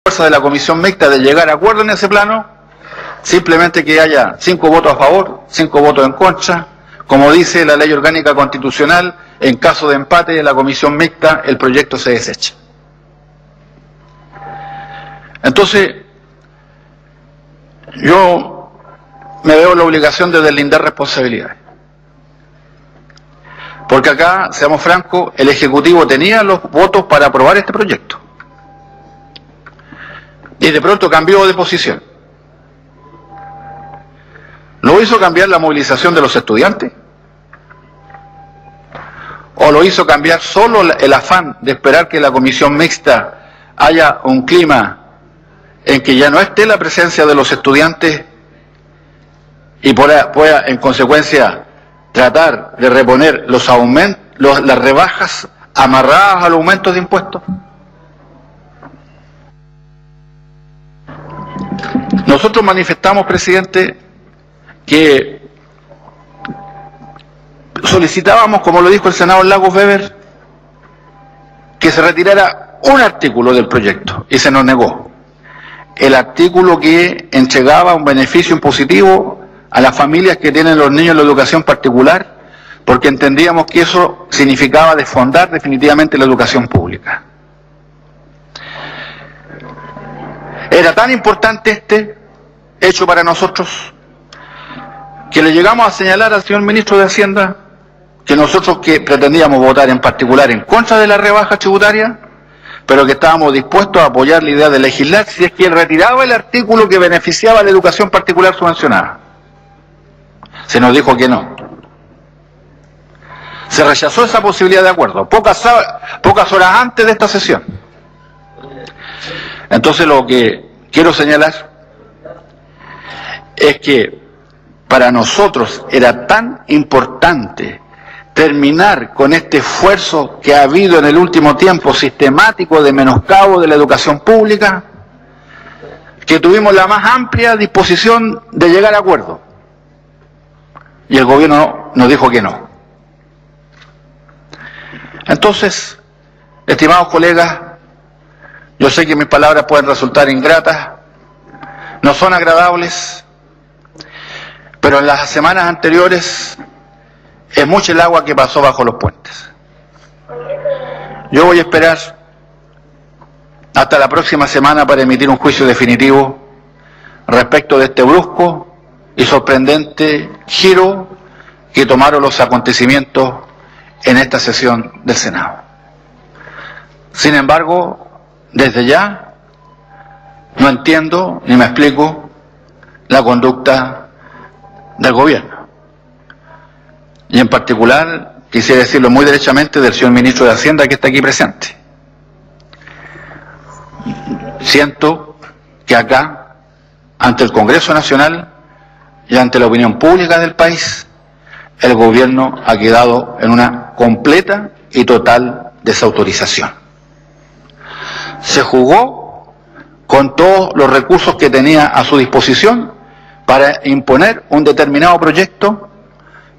de la comisión mixta de llegar a acuerdo en ese plano, simplemente que haya 5 votos a favor, 5 votos en contra. Como dice la ley orgánica constitucional, en caso de empate de la comisión mixta, el proyecto se desecha. Entonces, yo me veo la obligación de deslindar responsabilidades. Porque acá, seamos francos, el Ejecutivo tenía los votos para aprobar este proyecto. Y de pronto cambió de posición. ¿Lo hizo cambiar la movilización de los estudiantes? ¿O lo hizo cambiar solo el afán de esperar que la comisión mixta haya un clima en que ya no esté la presencia de los estudiantes y pueda en consecuencia tratar de reponer los aumentos, las rebajas amarradas a los aumentos de impuestos? Nosotros manifestamos, presidente, que solicitábamos, como lo dijo el senador Lagos Weber, que se retirara un artículo del proyecto, y se nos negó. El artículo que entregaba un beneficio impositivo a las familias que tienen los niños en la educación particular, porque entendíamos que eso significaba desfondar definitivamente la educación pública. Era tan importante este hecho para nosotros que le llegamos a señalar al señor ministro de Hacienda que nosotros que pretendíamos votar en particular en contra de la rebaja tributaria, pero que estábamos dispuestos a apoyar la idea de legislar si es que él retiraba el artículo que beneficiaba a la educación particular subvencionada. Se nos dijo que no. Se rechazó esa posibilidad de acuerdo, pocas horas antes de esta sesión. Entonces lo que quiero señalar es que para nosotros era tan importante terminar con este esfuerzo que ha habido en el último tiempo sistemático de menoscabo de la educación pública, que tuvimos la más amplia disposición de llegar a acuerdo. Y el gobierno nos dijo que no. Entonces, estimados colegas, yo sé que mis palabras pueden resultar ingratas, no son agradables, pero en las semanas anteriores es mucho el agua que pasó bajo los puentes. Yo voy a esperar hasta la próxima semana para emitir un juicio definitivo respecto de este brusco y sorprendente giro que tomaron los acontecimientos en esta sesión del Senado. Sin embargo, desde ya no entiendo ni me explico la conducta del gobierno. Y en particular, quisiera decirlo muy derechamente, del señor ministro de Hacienda que está aquí presente. Siento que acá, ante el Congreso Nacional y ante la opinión pública del país, el gobierno ha quedado en una completa y total desautorización. Se jugó con todos los recursos que tenía a su disposición para imponer un determinado proyecto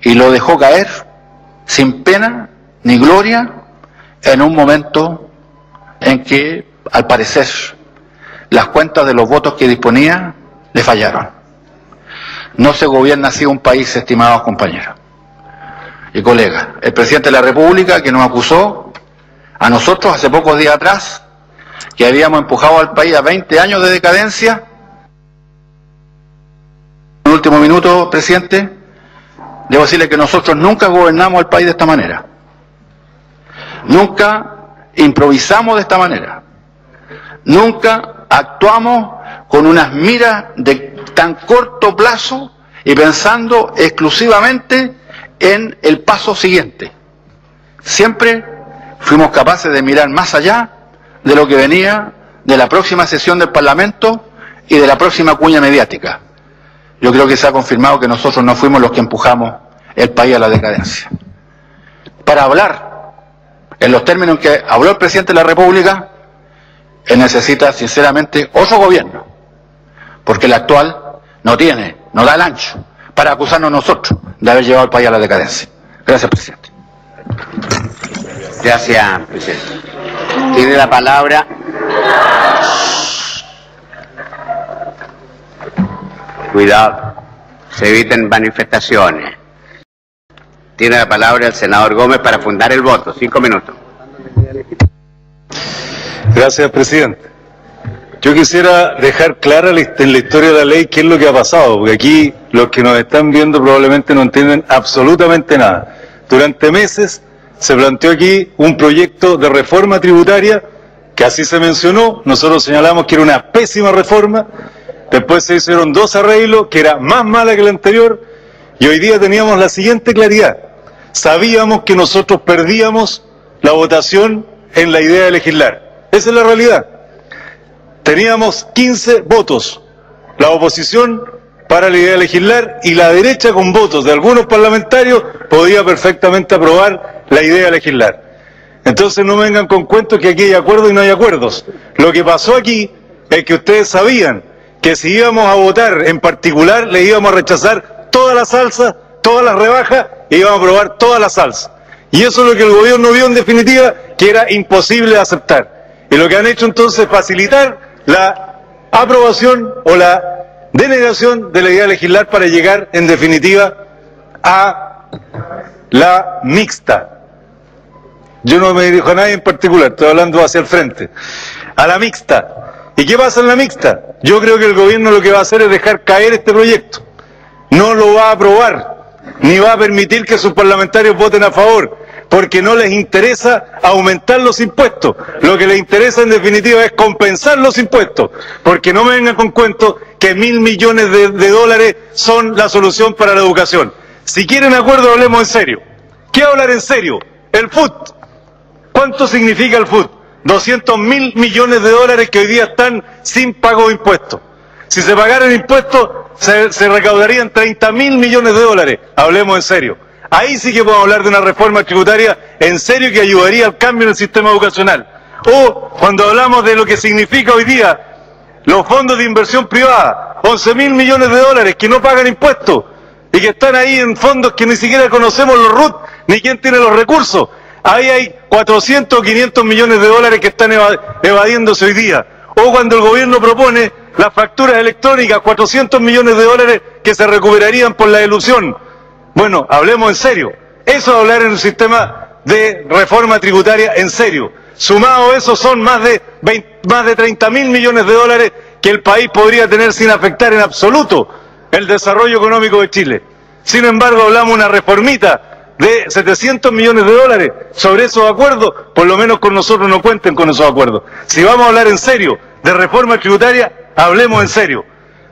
y lo dejó caer sin pena ni gloria en un momento en que, al parecer, las cuentas de los votos que disponía le fallaron. No se gobierna así un país, estimados compañeros y colegas. El presidente de la República, que nos acusó a nosotros hace pocos días atrás, que habíamos empujado al país a 20 años de decadencia. En el último minuto, presidente, debo decirle que nosotros nunca gobernamos el país de esta manera. Nunca improvisamos de esta manera. Nunca actuamos con unas miras de tan corto plazo y pensando exclusivamente en el paso siguiente. Siempre fuimos capaces de mirar más allá de lo que venía de la próxima sesión del Parlamento y de la próxima cuña mediática. Yo creo que se ha confirmado que nosotros no fuimos los que empujamos el país a la decadencia. Para hablar en los términos en que habló el presidente de la República, él necesita sinceramente otro gobierno, porque el actual no da el ancho para acusarnos nosotros de haber llevado al país a la decadencia. Gracias, presidente. Gracias, presidente. Tiene la palabra Cuidado, se eviten manifestaciones. Tiene la palabra el senador Gómez para fundar el voto. 5 minutos. Gracias, presidente. Yo quisiera dejar clara en la historia de la ley qué es lo que ha pasado, porque aquí los que nos están viendo probablemente no entienden absolutamente nada. Durante meses se planteó aquí un proyecto de reforma tributaria, que así se mencionó, nosotros señalamos que era una pésima reforma, después se hicieron 2 arreglos, que era más mala que la anterior, y hoy día teníamos la siguiente claridad. Sabíamos que nosotros perdíamos la votación en la idea de legislar. Esa es la realidad. Teníamos 15 votos, la oposición para la idea de legislar, y la derecha con votos de algunos parlamentarios podía perfectamente aprobar la idea de legislar. Entonces no vengan con cuentos que aquí hay acuerdos y no hay acuerdos. Lo que pasó aquí es que ustedes sabían que si íbamos a votar en particular le íbamos a rechazar toda la salsa, todas las rebajas, e íbamos a aprobar toda la salsa. Y eso es lo que el gobierno vio en definitiva que era imposible de aceptar. Y lo que han hecho entonces es facilitar la aprobación o la denegación de la idea de legislar para llegar en definitiva a la mixta. Yo no me dirijo a nadie en particular, estoy hablando hacia el frente. A la mixta. ¿Y qué pasa en la mixta? Yo creo que el gobierno lo que va a hacer es dejar caer este proyecto. No lo va a aprobar, ni va a permitir que sus parlamentarios voten a favor, porque no les interesa aumentar los impuestos. Lo que les interesa en definitiva es compensar los impuestos, porque no me vengan con cuentos que 1.000 millones de dólares son la solución para la educación. Si quieren acuerdo, hablemos en serio. ¿Qué hablar en serio? El FUT. ¿Cuánto significa el FUT? 200.000 millones de dólares que hoy día están sin pago de impuestos. Si se pagaran impuestos, se recaudarían 30.000 millones de dólares. Hablemos en serio. Ahí sí que podemos hablar de una reforma tributaria en serio que ayudaría al cambio en el sistema educacional. O cuando hablamos de lo que significa hoy día los fondos de inversión privada, 11.000 millones de dólares que no pagan impuestos y que están ahí en fondos que ni siquiera conocemos los RUT ni quién tiene los recursos. Ahí hay 400 o 500 millones de dólares que están evadiéndose hoy día. O cuando el gobierno propone las facturas electrónicas, 400 millones de dólares que se recuperarían por la elusión. Bueno, hablemos en serio. Eso es hablar en un sistema de reforma tributaria en serio. Sumado a eso son más de 30.000 millones de dólares que el país podría tener sin afectar en absoluto el desarrollo económico de Chile. Sin embargo, hablamos de una reformita de 700 millones de dólares sobre esos acuerdos. Por lo menos con nosotros no cuenten con esos acuerdos. Si vamos a hablar en serio de reforma tributaria, hablemos en serio.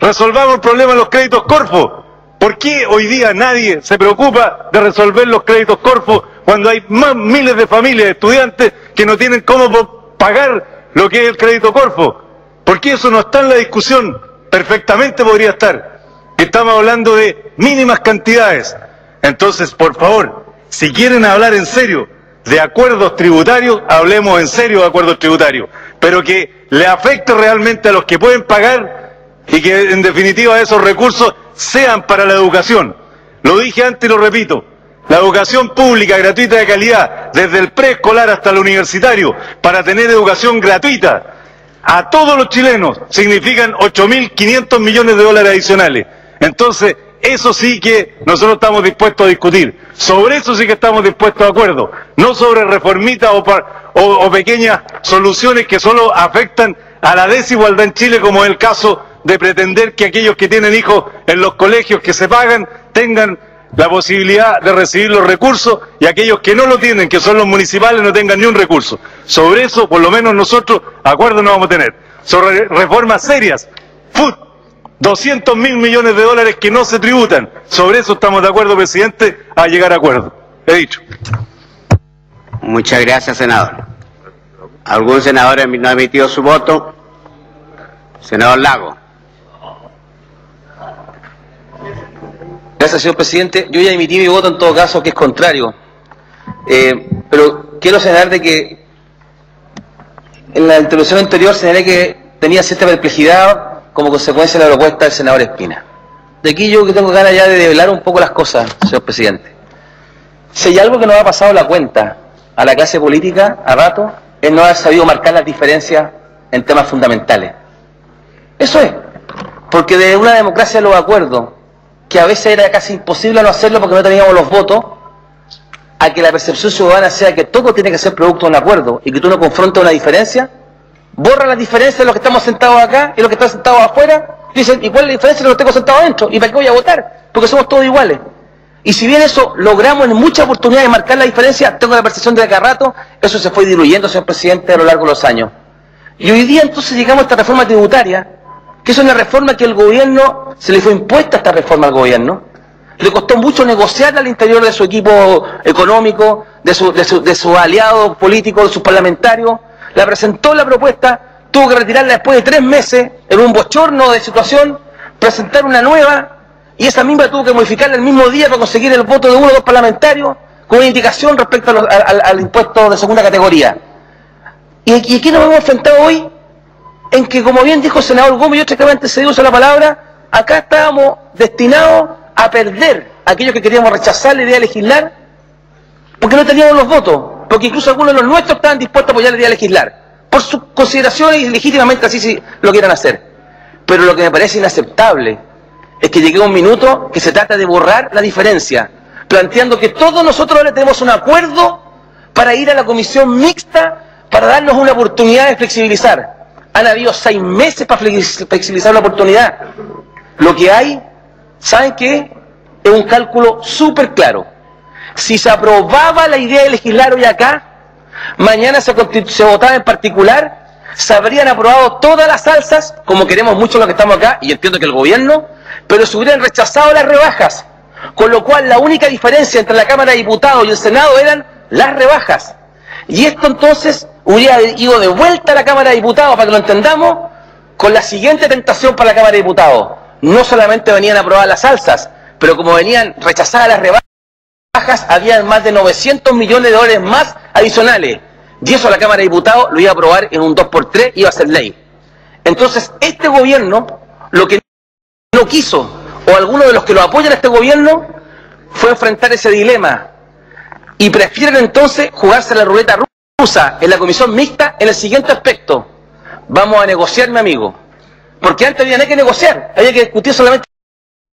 Resolvamos el problema de los créditos Corfo. ¿Por qué hoy día nadie se preocupa de resolver los créditos Corfo cuando hay más miles de familias de estudiantes que no tienen cómo pagar lo que es el crédito Corfo? ¿Por qué eso no está en la discusión? Perfectamente podría estar. Estamos hablando de mínimas cantidades. Entonces, por favor, si quieren hablar en serio de acuerdos tributarios, hablemos en serio de acuerdos tributarios, pero que le afecte realmente a los que pueden pagar y que en definitiva esos recursos sean para la educación. Lo dije antes y lo repito, la educación pública gratuita de calidad, desde el preescolar hasta el universitario, para tener educación gratuita a todos los chilenos, significan 8.500 millones de dólares adicionales. Entonces, eso sí que nosotros estamos dispuestos a discutir. Sobre eso sí que estamos dispuestos a acuerdo. No sobre reformitas o pequeñas soluciones que solo afectan a la desigualdad en Chile, como es el caso de pretender que aquellos que tienen hijos en los colegios que se pagan tengan la posibilidad de recibir los recursos y aquellos que no lo tienen, que son los municipales, no tengan ni un recurso. Sobre eso, por lo menos nosotros, acuerdos no vamos a tener. Sobre reformas serias, 200.000 millones de dólares que no se tributan. Sobre eso estamos de acuerdo, presidente, a llegar a acuerdo. He dicho. Muchas gracias, senador. ¿Algún senador no ha emitido su voto? Senador Lago. Gracias, señor presidente. Yo ya emití mi voto en todo caso, que es contrario. Pero quiero señalar de que en la intervención anterior señalé que tenía cierta perplejidad como consecuencia de la propuesta del senador Espina. De aquí yo que tengo ganas ya de develar un poco las cosas, señor presidente. Si hay algo que nos ha pasado la cuenta a la clase política a rato, es no haber sabido marcar las diferencias en temas fundamentales. Eso es. Porque de una democracia de los acuerdos, que a veces era casi imposible no hacerlo porque no teníamos los votos, a que la percepción ciudadana sea que todo tiene que ser producto de un acuerdo y que tú no confrontas una diferencia, borra la diferencia de los que estamos sentados acá y los que están sentados afuera. Dicen, ¿y cuál es la diferencia de los que tengo sentados adentro? ¿Y para qué voy a votar? Porque somos todos iguales. Y si bien eso logramos en muchas oportunidades marcar la diferencia, tengo la percepción de que cada rato eso se fue diluyendo, señor presidente, a lo largo de los años. Y hoy día entonces llegamos a esta reforma tributaria, que es una reforma que el gobierno, se le fue impuesta esta reforma al gobierno, le costó mucho negociarla al interior de su equipo económico, de sus aliados políticos, de sus parlamentarios, la presentó la propuesta, tuvo que retirarla después de 3 meses, en un bochorno de situación, presentar una nueva, y esa misma tuvo que modificarla el mismo día para conseguir el voto de 1 o 2 parlamentarios, con una indicación respecto al impuesto de segunda categoría. Y aquí nos hemos enfrentado hoy, en que, como bien dijo el senador Gómez, yo prácticamente se dio la palabra, acá estábamos destinados a perder aquellos que queríamos rechazar la idea de legislar, porque no teníamos los votos, porque incluso algunos de los nuestros estaban dispuestos a apoyar la idea de legislar, por sus consideraciones y legítimamente así si lo quieran hacer. Pero lo que me parece inaceptable es que llegue un minuto que se trata de borrar la diferencia, planteando que todos nosotros ahora tenemos un acuerdo para ir a la comisión mixta para darnos una oportunidad de flexibilizar. Han habido 6 meses para flexibilizar la oportunidad. Lo que hay, ¿saben qué? Es un cálculo súper claro. Si se aprobaba la idea de legislar hoy acá, mañana se votaba en particular, se habrían aprobado todas las alzas, como queremos mucho los que estamos acá, y entiendo que el gobierno, pero se hubieran rechazado las rebajas, con lo cual la única diferencia entre la Cámara de Diputados y el Senado eran las rebajas. Y esto entonces hubiera ido de vuelta a la Cámara de Diputados, para que lo entendamos, con la siguiente tentación para la Cámara de Diputados. No solamente venían aprobadas las alzas, pero como venían rechazadas las rebajas, había más de 900 millones de dólares más adicionales. Y eso la Cámara de Diputados lo iba a aprobar en un 2x3, iba a ser ley. Entonces, este gobierno, lo que no quiso, o alguno de los que lo apoyan a este gobierno, fue enfrentar ese dilema. Y prefieren entonces jugarse la ruleta rusa en la comisión mixta en el siguiente aspecto. Vamos a negociar, mi amigo. Porque antes había que negociar, había que discutir solamente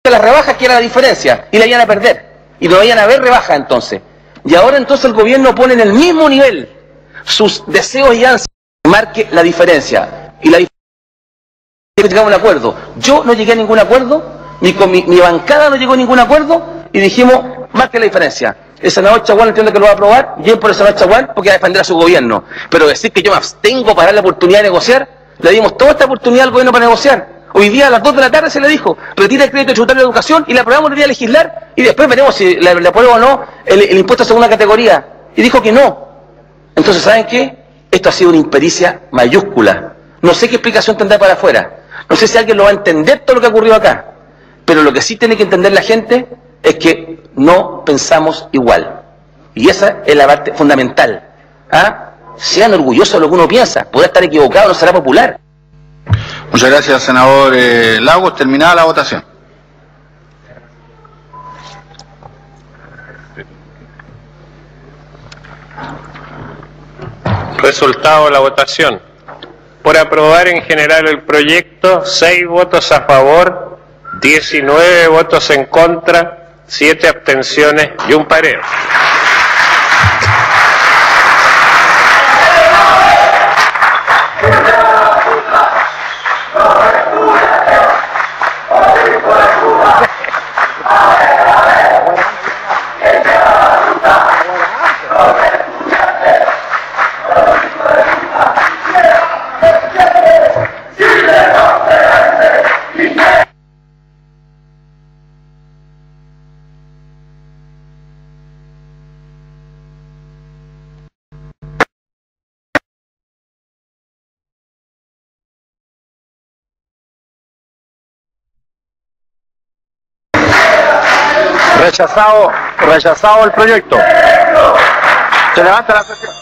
las rebajas, que era la diferencia, y la iban a perder. Y no iban a haber rebajas entonces. Y ahora entonces el gobierno pone en el mismo nivel sus deseos y ansias, marque la diferencia. Y la diferencia es que llegamos a un acuerdo. Yo no llegué a ningún acuerdo, mi bancada no llegó a ningún acuerdo, y dijimos, marque la diferencia. El senador Chaguán entiende que lo va a aprobar, bien por el senador Chaguán, porque va a defender a su gobierno. Pero decir que yo me abstengo para dar la oportunidad de negociar, le dimos toda esta oportunidad al gobierno para negociar. Hoy día a las 2 de la tarde se le dijo, retira el crédito tributario de educación y le aprobamos el día de legislar, y después veremos si le aprueba o no el impuesto de segunda categoría. Y dijo que no. Entonces, ¿saben qué? Esto ha sido una impericia mayúscula. No sé qué explicación tendrá para afuera. No sé si alguien lo va a entender todo lo que ha ocurrido acá. Pero lo que sí tiene que entender la gente es que no pensamos igual. Y esa es la parte fundamental. ¿Ah? Sean orgullosos de lo que uno piensa. Podrá estar equivocado, no será popular. Muchas gracias, senador Lagos. Terminada la votación. Resultado de la votación. Por aprobar en general el proyecto, 6 votos a favor, 19 votos en contra, 7 abstenciones y un pareo. Rechazado el proyecto. Se levanta la sesión.